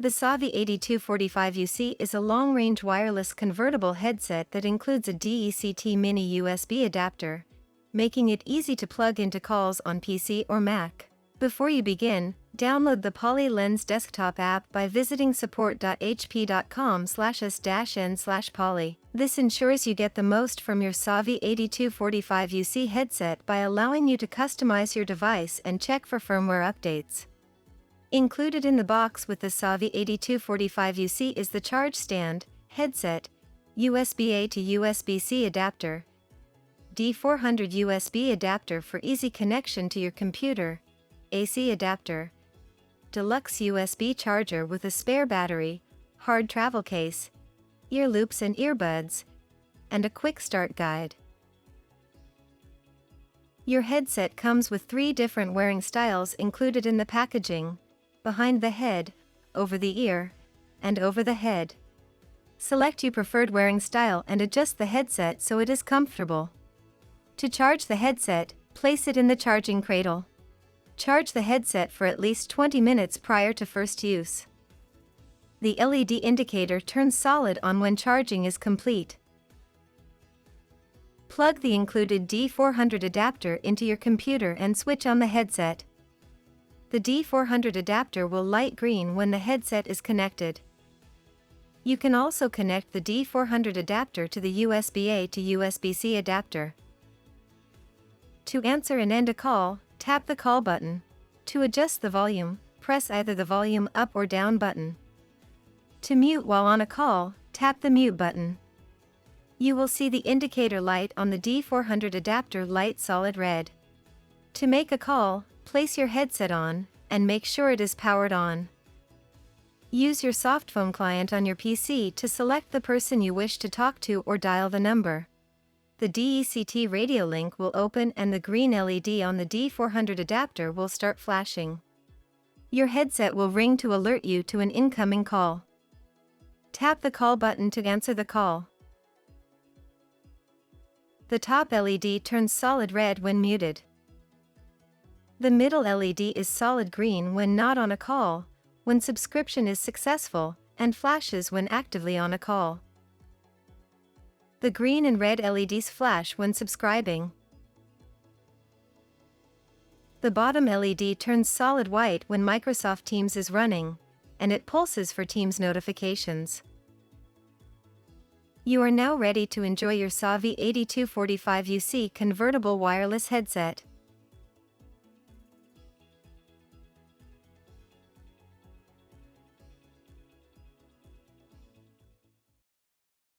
The Savi 8245UC is a long-range wireless convertible headset that includes a DECT mini USB adapter, making it easy to plug into calls on PC or Mac. Before you begin, download the Poly Lens desktop app by visiting support.hp.com/s-n/poly. This ensures you get the most from your Savi 8245UC headset by allowing you to customize your device and check for firmware updates. Included in the box with the Savi 8245UC is the charge stand, headset, USB-A to USB-C adapter, D400 USB adapter for easy connection to your computer, AC adapter, deluxe USB charger with a spare battery, hard travel case, ear loops and earbuds, and a quick start guide. Your headset comes with 3 different wearing styles included in the packaging: behind the head, over the ear, and over the head. Select your preferred wearing style and adjust the headset so it is comfortable. To charge the headset, place it in the charging cradle. Charge the headset for at least 20 minutes prior to first use. The LED indicator turns solid on when charging is complete. Plug the included D400 adapter into your computer and switch on the headset. The D400 adapter will light green when the headset is connected. You can also connect the D400 adapter to the USB-A to USB-C adapter. To answer and end a call, tap the call button. To adjust the volume, press either the volume up or down button. To mute while on a call, tap the mute button. You will see the indicator light on the D400 adapter light solid red. To make a call, place your headset on, and make sure it is powered on. Use your softphone client on your PC to select the person you wish to talk to or dial the number. The DECT radio link will open and the green LED on the D400 adapter will start flashing. Your headset will ring to alert you to an incoming call. Tap the call button to answer the call. The top LED turns solid red when muted. The middle LED is solid green when not on a call, when subscription is successful, and flashes when actively on a call. The green and red LEDs flash when subscribing. The bottom LED turns solid white when Microsoft Teams is running, and it pulses for Teams notifications. You are now ready to enjoy your Savi 8245UC convertible wireless headset.